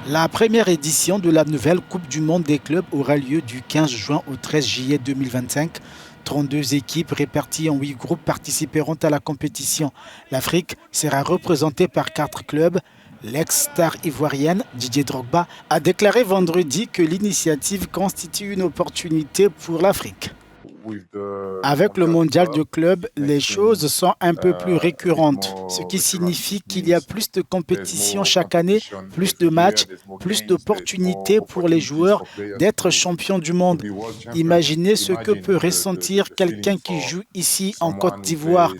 La première édition de la nouvelle Coupe du monde des clubs aura lieu du 15 juin au 13 juillet 2025. 32 équipes réparties en 8 groupes participeront à la compétition. L'Afrique sera représentée par 4 clubs. L'ex-star ivoirienne Didier Drogba a déclaré vendredi que l'initiative constitue une opportunité pour l'Afrique. Avec le mondial de clubs, les choses sont un peu plus récurrentes, ce qui signifie qu'il y a plus de compétitions chaque année, plus de matchs, plus d'opportunités pour les joueurs d'être champions du monde. Imaginez ce que peut ressentir quelqu'un qui joue ici en Côte d'Ivoire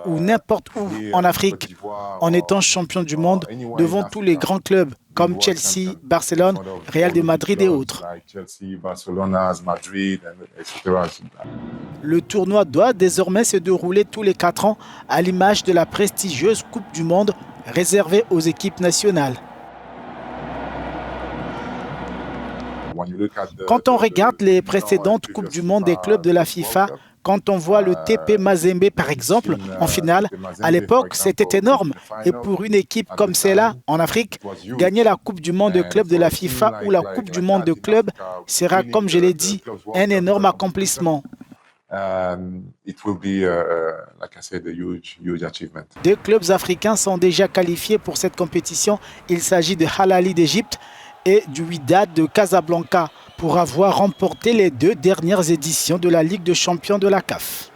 ou n'importe où en Afrique, en étant champion du monde devant tous les grands clubs comme Chelsea, Barcelone, Real de Madrid et autres. Le tournoi doit désormais se dérouler tous les 4 ans à l'image de la prestigieuse Coupe du monde réservée aux équipes nationales. Quand on regarde les précédentes Coupes du monde des clubs de la FIFA, quand on voit le TP Mazembe par exemple en finale, à l'époque c'était énorme. Et pour une équipe comme celle-là en Afrique, gagner la Coupe du monde de clubs de la FIFA ou la Coupe du monde de clubs sera, comme je l'ai dit, un énorme accomplissement. Deux clubs africains sont déjà qualifiés pour cette compétition. Il s'agit de Al Ahly d'Égypte et du Wydad de Casablanca pour avoir remporté les 2 dernières éditions de la Ligue des champions de la CAF.